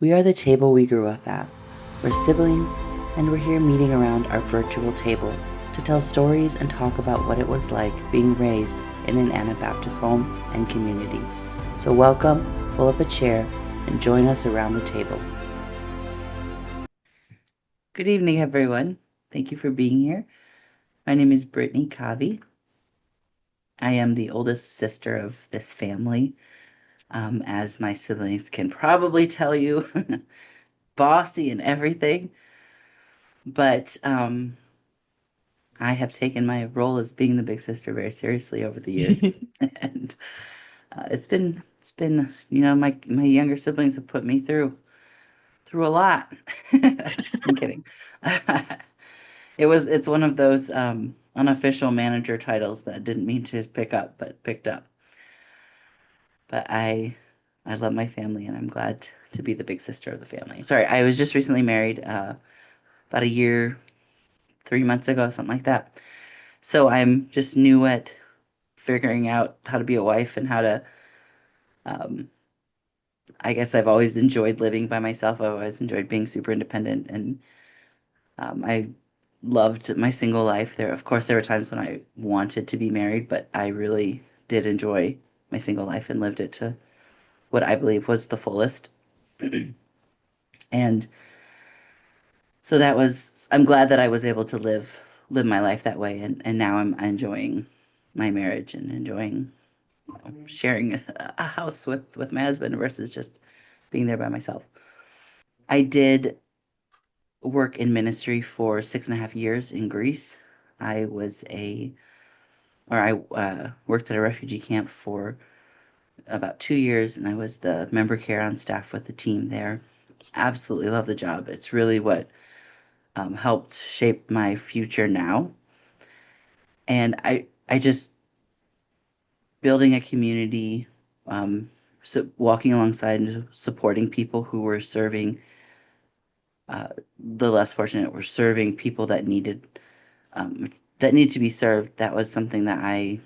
We are the table we grew up at. We're siblings, and we're here meeting around our virtual table to tell stories and talk about what it was like being raised in an Anabaptist home and community. So, welcome, pull up a chair, and join us around the table. Good evening, everyone. Thank you for being here. My name is Brittany Covey. I am the oldest sister of this family. As my siblings can probably tell you, bossy and everything. But I have taken my role as being the big sister very seriously over the years, and it's been my younger siblings have put me through a lot. I'm kidding. It's one of those unofficial manager titles that I didn't mean to pick up, but picked up. But I love my family, and I'm glad to be the big sister of the family. Sorry, I was just recently married, about a year, 3 months ago, something like that. So I'm just new at figuring out how to be a wife and how to, um, I guess I've always enjoyed living by myself. I've always enjoyed being super independent, and I loved my single life. Of course, there were times when I wanted to be married, but I really did enjoy my single life and lived it to what I believe was the fullest. And so I'm glad that I was able to live my life that way, and now I'm enjoying my marriage and enjoying sharing a house with my husband versus just being there by myself. I did work in ministry for 6.5 years in Greece. I was a or I worked at a refugee camp for about 2 years, and I was the member care on staff with the team there. Absolutely love the job. It's really what helped shape my future now. And I just building a community, walking alongside and supporting people who were serving the less fortunate, were serving people um, that needed to be served. That was something that I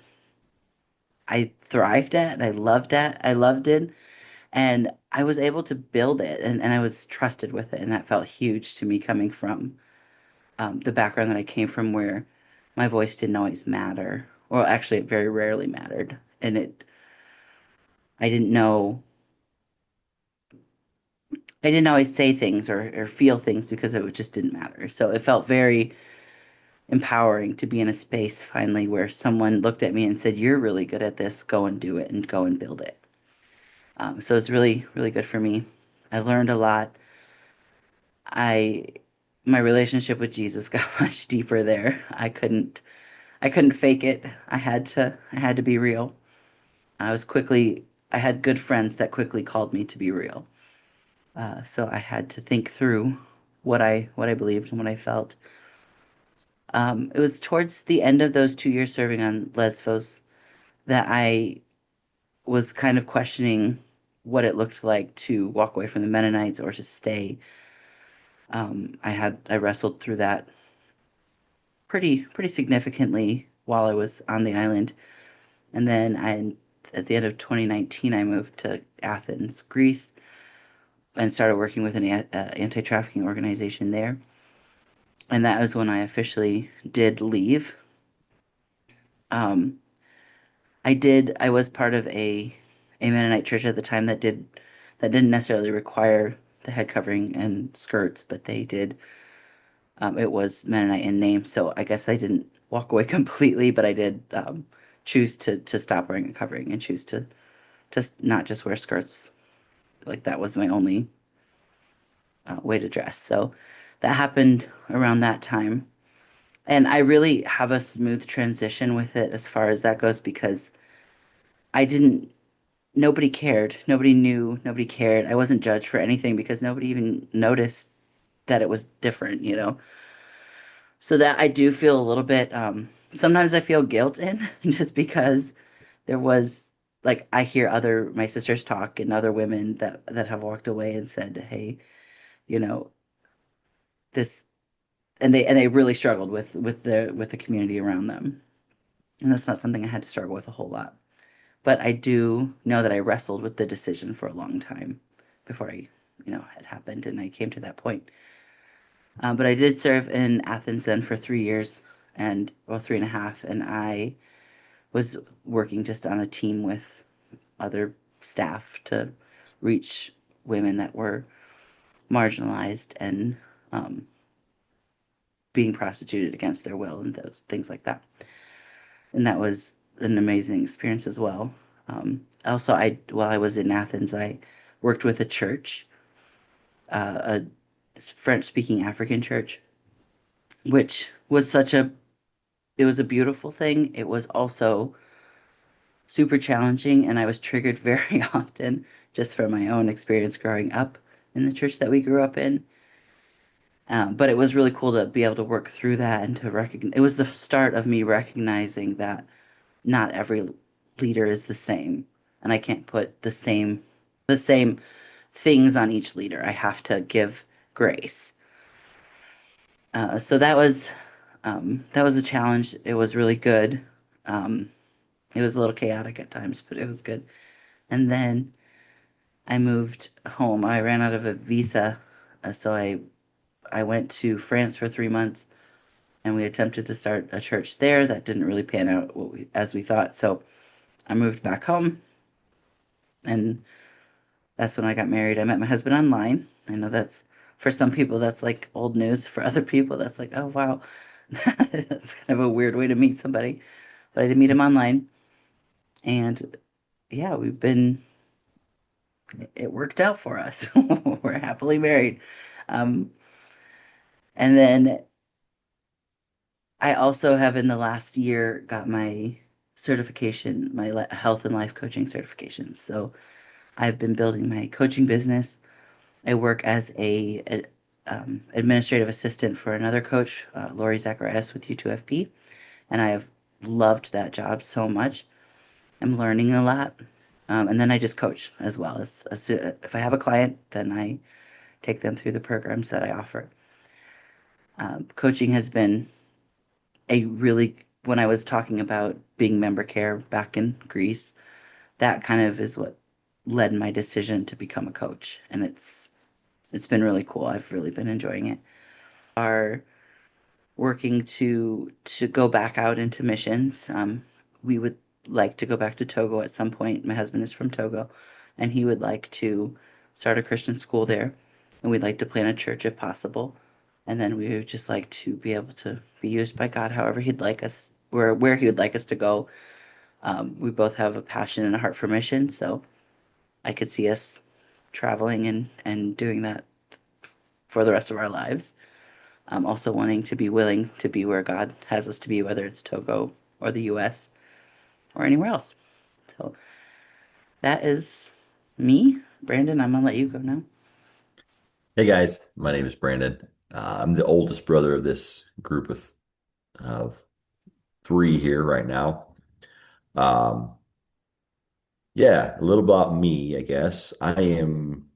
thrived at. I loved it, and I was able to build it, and I was trusted with it, and that felt huge to me coming from the background that I came from, where my voice didn't always matter, or actually, it very rarely mattered, and I didn't know. I didn't always say things or feel things because it just didn't matter. So it felt very empowering to be in a space finally where someone looked at me and said, "You're really good at this. Go and do it and go and build it." So it's really, really good for me. I learned a lot. I My relationship with Jesus got much deeper there. I couldn't fake it. I had to be real. I had good friends that quickly called me to be real. So I had to think through what I believed and what I felt. It was towards the end of those 2 years serving on Lesbos that I was kind of questioning what it looked like to walk away from the Mennonites or to stay. I wrestled through that pretty significantly while I was on the island, and then at the end of 2019 I moved to Athens, Greece, and started working with an anti-trafficking organization there. And that was when I officially did leave. Um, I was part of a Mennonite church at the time that didn't necessarily require the head covering and skirts, but they did. It was Mennonite in name, so I guess I didn't walk away completely, but I did choose to stop wearing a covering and choose to not just wear skirts. Like that was my only way to dress. So that happened around that time, and I really have a smooth transition with it as far as that goes because I didn't nobody cared. Nobody knew. Nobody cared. I wasn't judged for anything because nobody even noticed that it was different. So that I do feel a little bit, sometimes I feel guilt in just because there was, like, I hear my sisters talk and other women that have walked away and said, hey, you know, this, and they really struggled with the community around them. And that's not something I had to struggle with a whole lot. But I do know that I wrestled with the decision for a long time before I had happened, and I came to that point. But I did serve in Athens then for 3 years, and well, 3.5, and I was working just on a team with other staff to reach women that were marginalized and um, being prostituted against their will and those things like that. And that was an amazing experience as well. Also, while I was in Athens, I worked with a church, a French-speaking African church, which was it was a beautiful thing. It was also super challenging, and I was triggered very often just from my own experience growing up in the church that we grew up in. But it was really cool to be able to work through that and to recognize. It was the start of me recognizing that not every leader is the same, and I can't put the same things on each leader. I have to give grace. So that was a challenge. It was really good. Um, it was a little chaotic at times, but it was good. And then I moved home. I ran out of a visa, so I went to France for 3 months, and we attempted to start a church there. That didn't really pan out as we thought. So I moved back home, and that's when I got married. I met my husband online. I know that's for some people that's like old news. For other people, that's like, oh wow, that's kind of a weird way to meet somebody. But I did meet him online, and yeah, it worked out for us. We're happily married. Um, and then I also have in the last year got my certification, my health and life coaching certification. So I've been building my coaching business. I work as a administrative assistant for another coach, Lori Zacharias with U2FP, and I have loved that job so much. I'm learning a lot. And then I just coach as well. If I have a client, then I take them through the programs that I offer. Coaching has been when I was talking about being member care back in Greece, that kind of is what led my decision to become a coach. And it's been really cool. I've really been enjoying it. Are working to go back out into missions. We would like to go back to Togo at some point. My husband is from Togo, and he would like to start a Christian school there, and we'd like to plant a church if possible. And then we would just like to be able to be used by God however He'd like us, where He would like us to go. We both have a passion and a heart for mission, so I could see us traveling and doing that for the rest of our lives. Also wanting to be willing to be where God has us to be, whether it's Togo or the US or anywhere else. So that is me. Brandon, I'm gonna let you go now. Hey guys, my name is Brandon. I'm the oldest brother of this group of three here right now. Um, yeah, a little about me, I guess. I am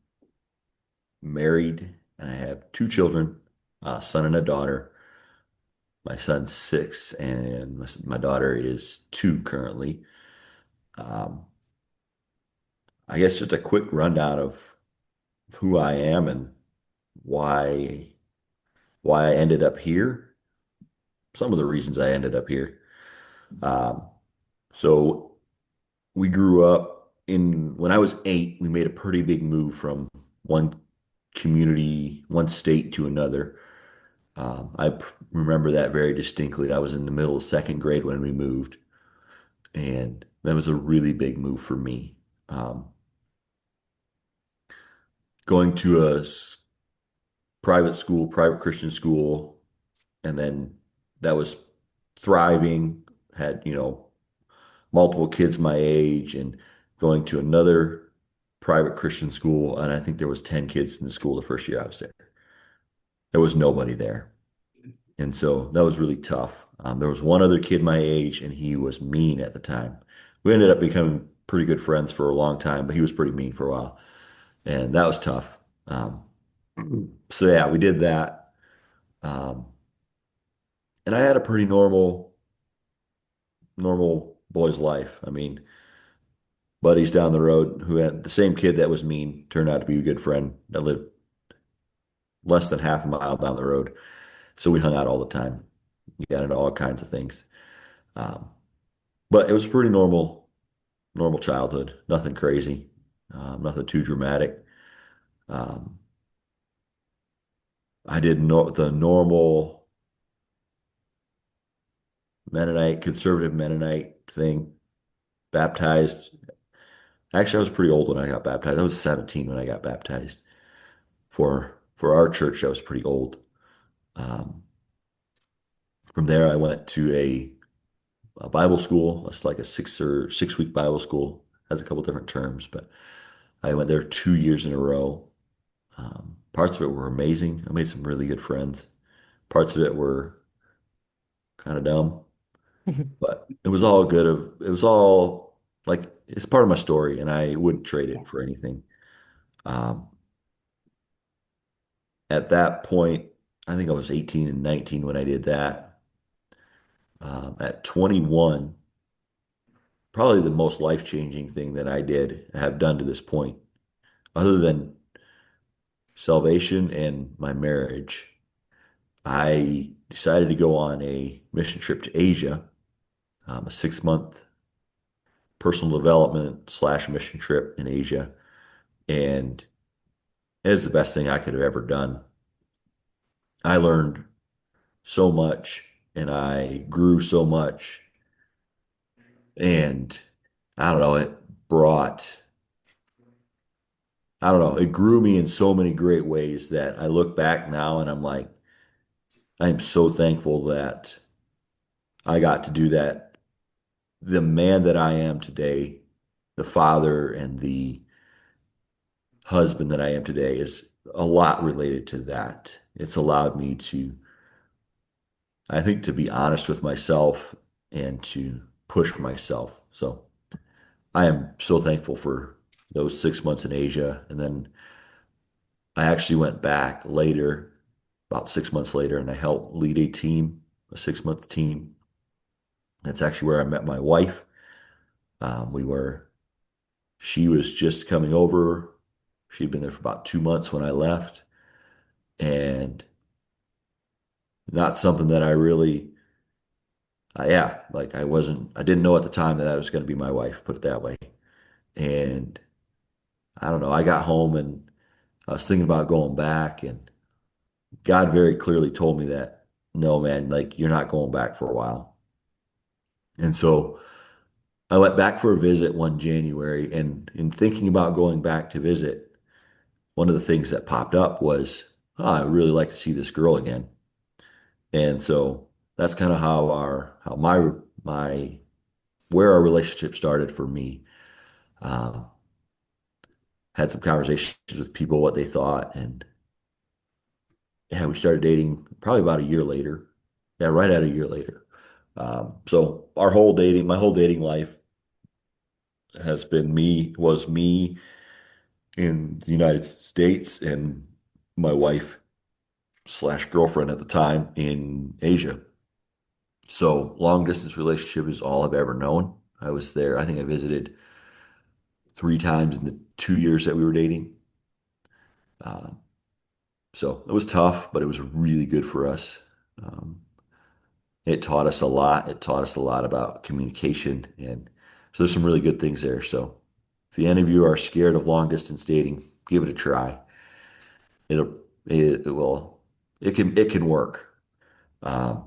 married and I have two children, a son and a daughter. My son's 6 and my daughter is 2 currently. Um, I guess just a quick rundown of who I am and why why I ended up here. Some of the reasons I ended up here. Um, so we grew up when I was 8, we made a pretty big move from one community, one state to another. Remember that very distinctly. I was in the middle of second grade when we moved, and that was a really big move for me. Um, Going to private school, private Christian school, and then that was thriving, had, multiple kids my age, and going to another private Christian school, and I think there was 10 kids in the school the first year I was there. There was nobody there. And so that was really tough. There was one other kid my age, and he was mean at the time. We ended up becoming pretty good friends for a long time, but he was pretty mean for a while. And that was tough. So yeah, we did that. Um, and I had a pretty normal boy's life. I mean, buddies down the road who had the same kid that was mean turned out to be a good friend that lived less than half a mile down the road. So we hung out all the time. We got into all kinds of things. Um, but it was a pretty normal childhood. Nothing crazy, nothing too dramatic. Um, I did no, the normal Mennonite, conservative Mennonite thing. Baptized. Actually, I was pretty old when I got baptized. I was 17 when I got baptized. For our church, I was pretty old. Um, from there, I went to a Bible school. It's like a 6 week Bible school. Has a couple different terms, but I went there 2 years in a row. Parts of it were amazing. I made some really good friends. Parts of it were kind of dumb, but it was all good. It was all like it's part of my story, and I wouldn't trade it for anything. Um, at that point, I think I was 18 and 19 when I did that. At 21, probably the most life-changing thing that I did have done to this point, other than salvation and my marriage, I decided to go on a mission trip to Asia, a 6 month personal development slash mission trip in Asia. And it is the best thing I could have ever done. I learned so much and I grew so much. And I don't know, I don't know, it grew me in so many great ways that I look back now and I'm like, I am so thankful that I got to do that. The man that I am today, the father and the husband that I am today is a lot related to that. It's allowed me to, I think, to be honest with myself and to push myself. So I am so thankful for those 6 months in Asia. And then I actually went back later, about 6 months later, and I helped lead a team, a 6 month team. That's actually where I met my wife. We were She was just coming over. She'd been there for about 2 months when I left, and not something that I really, yeah, like I didn't know at the time that that was going to be my wife, put it that way. And I don't know, I got home and I was thinking about going back, and God very clearly told me that, no, man, like you're not going back for a while. And so I went back for a visit one January, and in thinking about going back to visit, one of the things that popped up was, oh, I really like to see this girl again. And so that's kind of how my, where our relationship started for me. Um, had some conversations with people, what they thought. And yeah, we started dating probably about a year later. Yeah, right at a year later. So my whole dating life was me in the United States and my wife slash girlfriend at the time in Asia. So long distance relationship is all I've ever known. I was there. I think I visited 3 times in the 2 years that we were dating. Uh, so it was tough, but it was really good for us. Um, it taught us a lot. It taught us a lot about communication, and so there's some really good things there. So if any of you are scared of long distance dating, give it a try. It'll it will it can work. Um,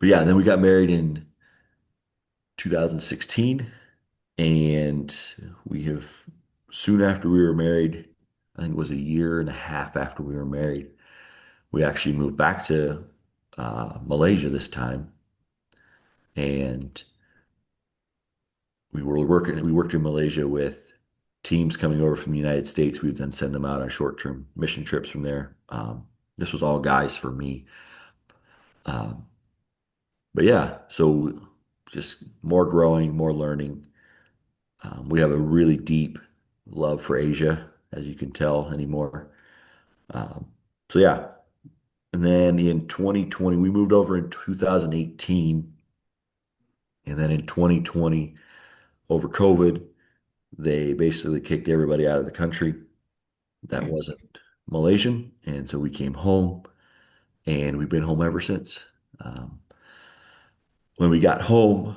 but yeah, then we got married in 2016. And we have, soon after we were married, I think it was a year and a half after we were married, we actually moved back to Malaysia this time. And we worked in Malaysia with teams coming over from the United States. We would then send them out on short-term mission trips from there. This was all guys for me. Um, but yeah, so just more growing, more learning. We have a really deep love for Asia, as you can tell anymore. Um, so yeah, and then in 2020, we moved over in 2018, and then in 2020, over COVID, they basically kicked everybody out of the country that wasn't Malaysian. And so we came home and we've been home ever since. Um, when we got home,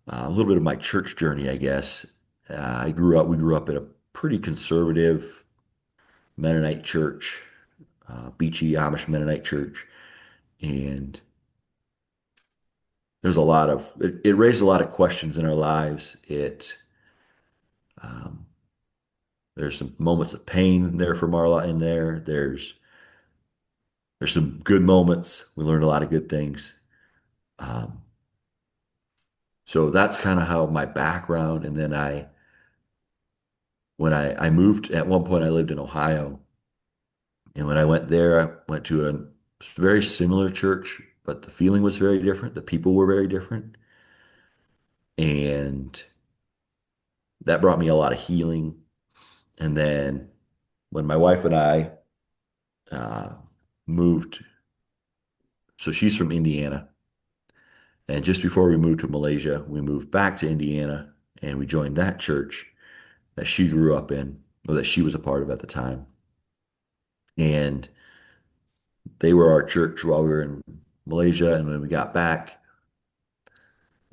a little bit of my church journey, I guess. We grew up in a pretty conservative Mennonite church, beachy Amish Mennonite church. And it raised a lot of questions in our lives. Um, there's some moments of pain there from our lot in there. There's some good moments. We learned a lot of good things. Um, so that's kind of how my background. And then when I moved, at one point I lived in Ohio. And when I went there, I went to a very similar church, but the feeling was very different. The people were very different. And that brought me a lot of healing. And then when my wife and I uh, moved, so she's from Indiana. And just before we moved to Malaysia, we moved back to Indiana and we joined that church that she grew up in, or that she was a part of at the time. And they were our church while we were in Malaysia. And when we got back,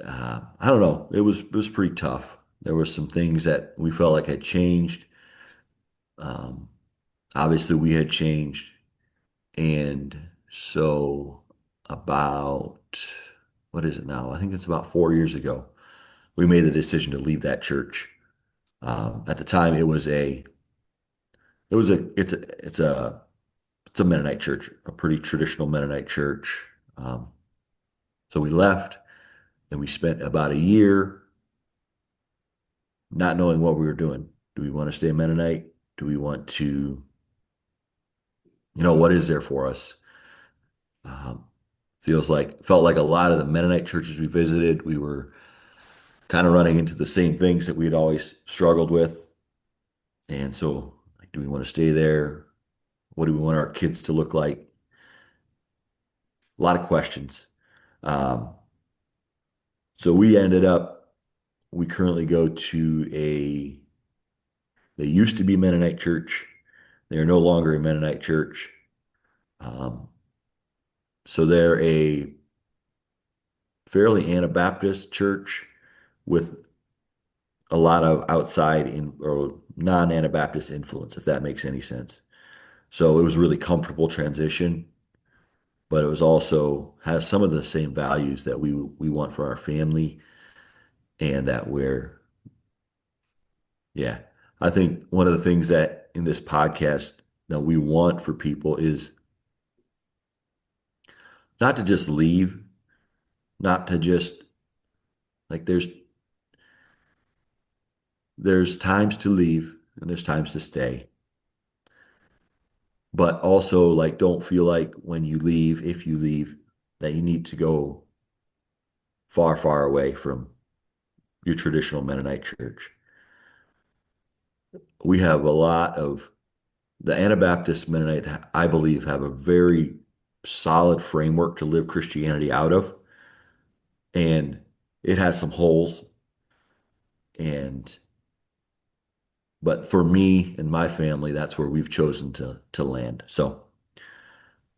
I don't know, it was pretty tough. There were some things that we felt like had changed. Um, Obviously, we had changed. And so, about what is it now? I think it's about 4 years ago, we made the decision to leave that church. At the time, it was a, it's a Mennonite church, a pretty traditional Mennonite church. Um, so we left and we spent about a year not knowing what we were doing. Do we want to stay Mennonite? Do we want to, what is there for us? Um, felt like a lot of the Mennonite churches we visited, we were kind of running into the same things that we had always struggled with. And so, like, do we want to stay there? What do we want our kids to look like? A lot of questions. Um, so we currently go to they used to be Mennonite church. They are no longer a Mennonite church. Um, so they're a fairly Anabaptist church with a lot of outside in or non-Anabaptist influence, if that makes any sense. So it was a really comfortable transition, but it was also has some of the same values that we want for our family and that yeah. I think one of the things that in this podcast that we want for people is not to just leave, not to just like there's times to leave and there's times to stay. But also like don't feel like when you leave, if you leave, that you need to go far, far away from your traditional Mennonite church. We have a lot of the Anabaptist Mennonite, I believe, have a very solid framework to live Christianity out of. And it has some holes. And but for me and my family, that's where we've chosen to land. So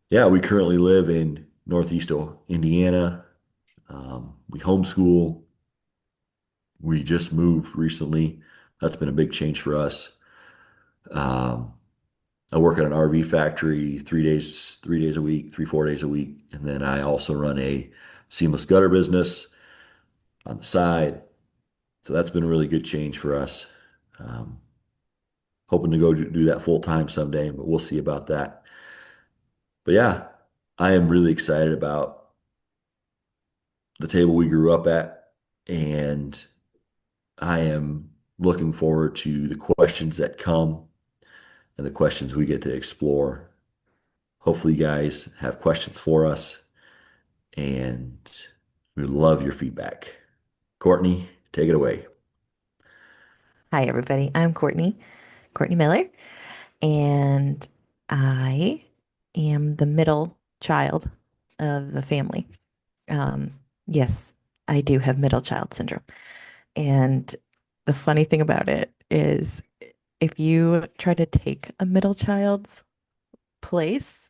yeah, we currently live in Northeast Indiana. We homeschool. We just moved recently. That's been a big change for us. Um, I work at an RV factory 3 days a week, 4 days a week. And then I also run a seamless gutter business on the side. So that's been a really good change for us. Um, Hoping to go do that full time someday, but we'll see about that. But yeah, I am really excited about the table we grew up at. And I am looking forward to the questions that come and the questions we get to explore. Hopefully, you guys have questions for us, and we love your feedback. Courtney, take it away. Hi, everybody. I'm Courtney Miller, and I am the middle child of the family. Um, yes, I do have middle child syndrome. And the funny thing about it is if you try to take a middle child's place,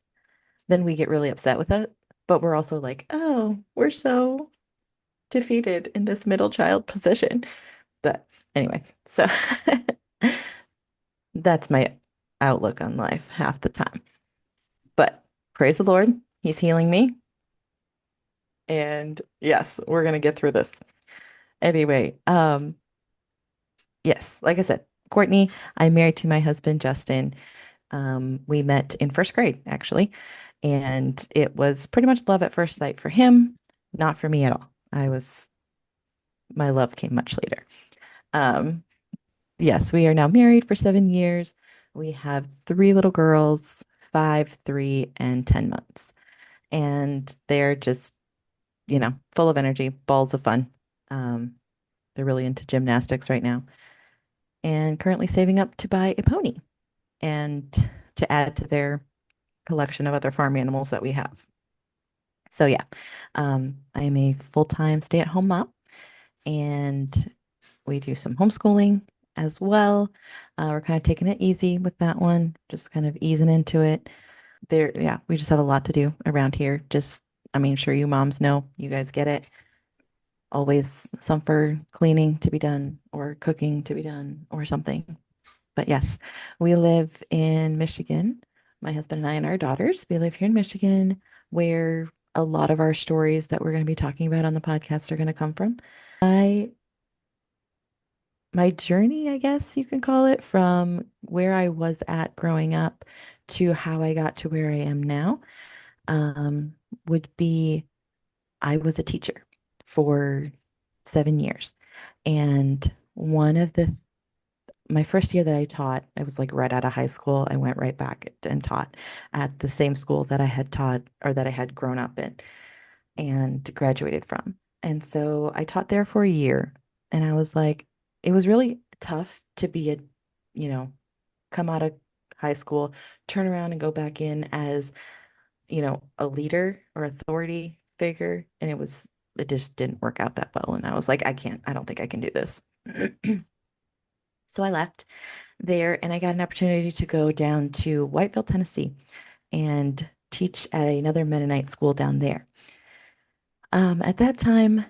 then we get really upset with it. But we're also like, oh, we're so defeated in this middle child position. But anyway, so that's my outlook on life half the time. But praise the Lord, He's healing me. And yes, we're gonna get through this. Anyway, yes, like I said, Courtney, I'm married to my husband, Justin. We met in first grade, actually, and it was pretty much love at first sight for him, not for me at all. My love came much later. Um, yes, we are now married for 7 years. We have three little girls, 5, 3, and 10 months. And they're just, full of energy, balls of fun. Um, they're really into gymnastics right now and currently saving up to buy a pony and to add to their collection of other farm animals that we have. So yeah, I am a full-time stay-at-home mom, and we do some homeschooling as well. We're kind of taking it easy with that one, just kind of easing into it. Yeah, we just have a lot to do around here. I mean, sure you moms know, you guys get it. Always some for cleaning to be done or cooking to be done or something. But yes, we live in Michigan. My husband and I and our daughters, we live here in Michigan, where a lot of our stories that we're going to be talking about on the podcast are going to come from. I My journey, I guess you can call it, from where I was at growing up to how I got to where I am now, would be I was a teacher for 7 years. And my first year that I taught, I was like right out of high school. I went right back and taught at the same school that I had taught or that I had grown up in and graduated from. And so I taught there for a year. And I was like, it was really tough to you know, come out of high school, turn around and go back in as, a leader or authority figure. And it just didn't work out that well. And I was like, I don't think I can do this. So I left there and I got an opportunity to go down to Whiteville, Tennessee and teach at another Mennonite school down there. At that time,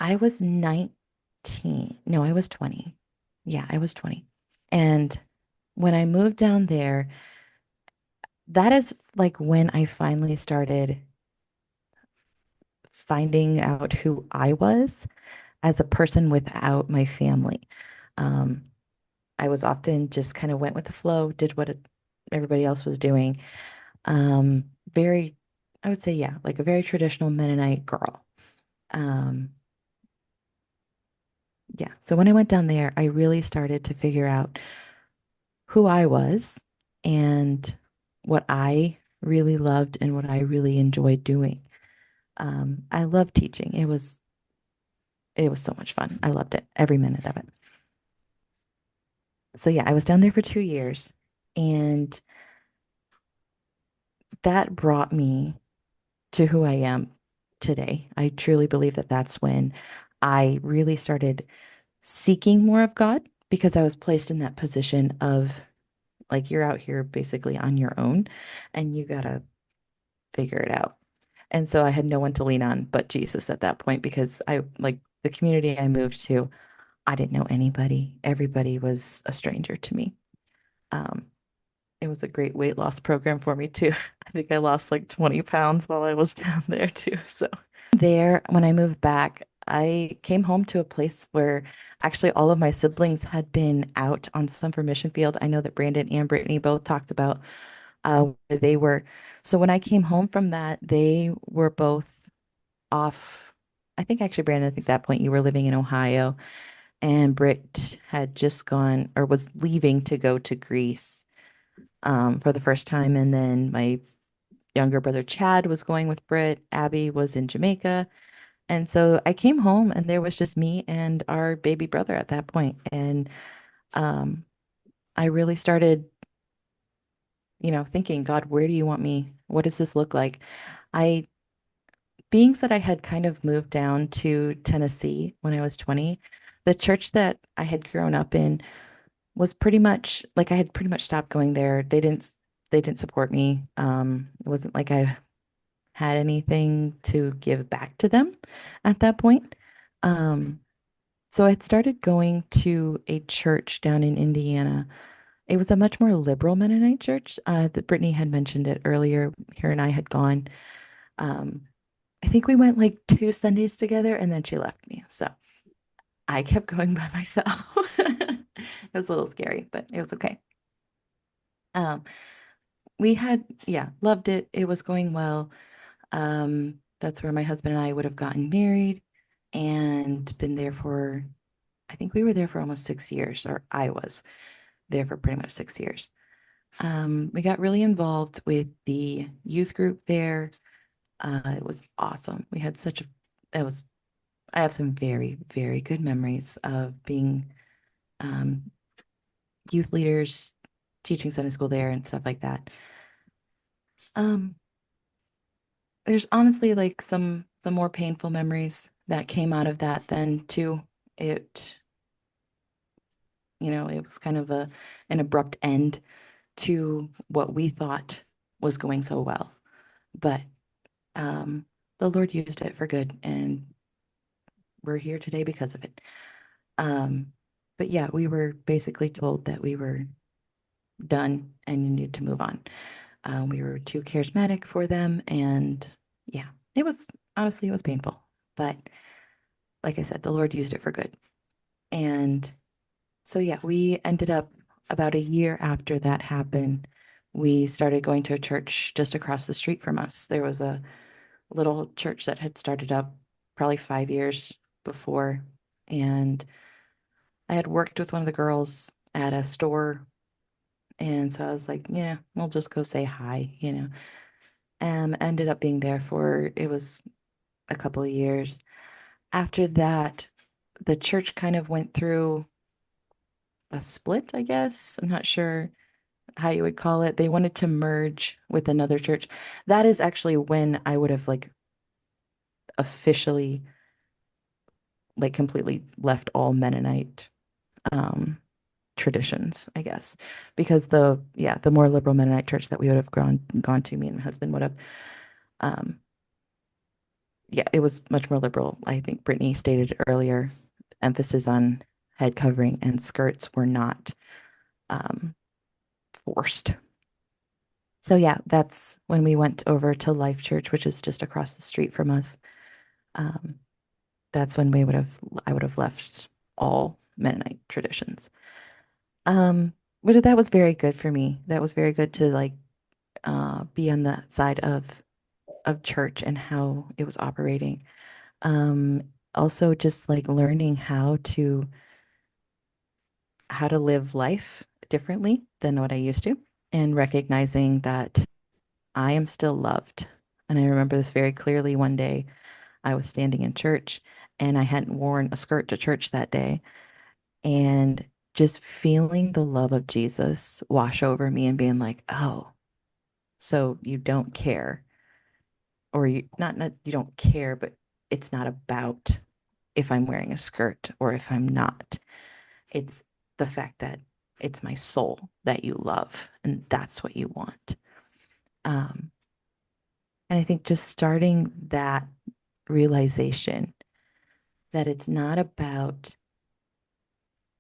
I was 19. No, I was 20. Yeah, I was 20. And when I moved down there, that is like when I finally started finding out who I was as a person without my family. Um, I was often just kind of went with the flow, did what everybody else was doing. Very, I would say, yeah, like a very traditional Mennonite girl. Um, yeah. So when I went down there, I really started to figure out who I was and what I really loved and what I really enjoyed doing. I loved teaching. It was so much fun. I loved it, every minute of it. So yeah, I was down there for 2 years, and that brought me to who I am today. I truly believe that that's when I really started seeking more of God because I was placed in that position of like you're out here basically on your own and you gotta figure it out. And so I had no one to lean on but Jesus at that point because I like the community I moved to, I didn't know anybody. Everybody was a stranger to me. Um, it was a great weight loss program for me too. I think I lost like 20 pounds while I was down there too. So there, when I moved back, I came home to a place where actually all of my siblings had been out on summer mission field. I know that Brandon and Brittany both talked about where they were. So when I came home from that, they were both off. I think actually, Brandon, I think at that point you were living in Ohio, and Britt had just gone or was leaving to go to Greece for the first time. And then my younger brother Chad was going with Britt. Abby was in Jamaica. And so I came home and there was just me and our baby brother at that point. And um, I really started, thinking, God, where do you want me? What does this look like? I, being that I had kind of moved down to Tennessee when I was 20, the church that I had grown up in was pretty much like I had pretty much stopped going there. They didn't support me. It wasn't like I had anything to give back to them at that point. Um, so I had started going to a church down in Indiana. It was a much more liberal Mennonite church. That Brittany had mentioned it earlier. Her and I had gone. Um, I think we went like 2 Sundays together, and then she left me. So I kept going by myself. It was a little scary, but it was okay. Um, we had, yeah, loved it. It was going well. That's where my husband and I would have gotten married and been there for, I think we were there for almost 6 years, or I was there for pretty much 6 years. We got really involved with the youth group there. It was awesome. We had such a, it was, I have some very, very good memories of being um, youth leaders, teaching Sunday school there and stuff like that. Um, there's honestly like some more painful memories that came out of that then too. It, it was kind of an abrupt end to what we thought was going so well. But um, the Lord used it for good, and we're here today because of it. Um, but yeah, we were basically told that we were done and you needed to move on. We were too charismatic for them, and yeah, it was honestly it was painful. But like I said, the Lord used it for good. And so yeah, we ended up about a year after that happened. We started going to a church just across the street from us. There was a little church that had started up probably 5 years before. And I had worked with one of the girls at a store. And so I was like, yeah, we'll just go say hi. And ended up being there for it was a couple of years. After that, the church kind of went through a split, I guess. I'm not sure how you would call it. They wanted to merge with another church. That is actually when I would have like officially like completely left all Mennonite um traditions, I guess. Because the more liberal Mennonite church that we would have gone to, me and my husband would have um yeah, it was much more liberal. I think Brittany stated earlier, emphasis on head covering and skirts were not um forced. So yeah, that's when we went over to Life Church, which is just across the street from us. Um, that's when I would have left all Mennonite traditions. Um, but that was very good for me. That was very good to like be on that side of church and how it was operating. Um, Also just like learning how to live life differently than what I used to, and recognizing that I am still loved. And I remember this very clearly. One day I was standing in church and I hadn't worn a skirt to church that day, and just feeling the love of Jesus wash over me and being like, oh, so you don't care, or not you don't care, but it's not about if I'm wearing a skirt or if I'm not. It's the fact that it's my soul that you love, and that's what you want. Um, and I think just starting that realization that it's not about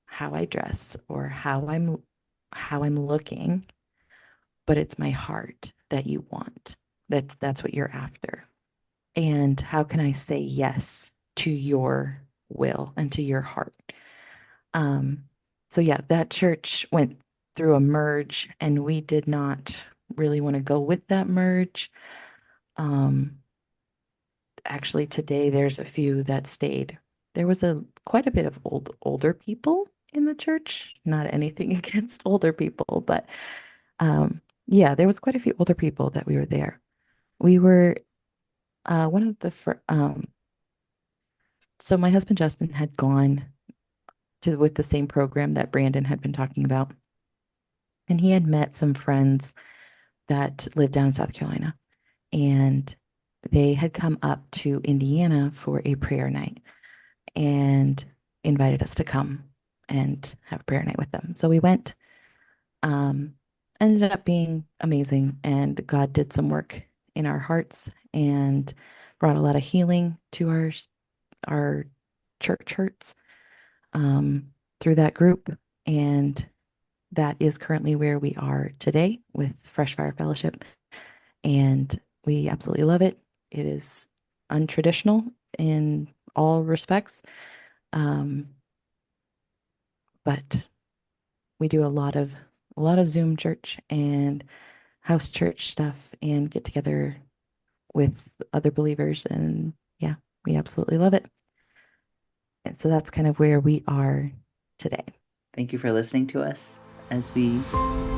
how I dress or how I'm looking, but it's my heart that you want. That's what you're after. And how can I say yes to your will and to your heart? Um, so yeah, that church went through a merge, and we did not really want to go with that merge. Um, Actually, today there's a few that stayed. There was a quite a bit of older people in the church. Not anything against older people, but yeah, there was quite a few older people that we were there. We were one of the so my husband Justin had gone to with the same program that Brandon had been talking about, and he had met some friends that lived down in South Carolina, and they had come up to Indiana for a prayer night. And invited us to come and have a prayer night with them. So we went. Um, Ended up being amazing, and God did some work in our hearts and brought a lot of healing to our church hurts through that group. And that is currently where we are today with Fresh Fire Fellowship. And we absolutely love it. It is untraditional in all respects. Um, but we do a lot of Zoom church and house church stuff and get together with other believers. And yeah, we absolutely love it. And so that's kind of where we are today. Thank you for listening to us as we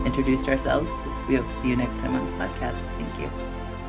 introduced ourselves. We hope to see you next time on the podcast. Thank you.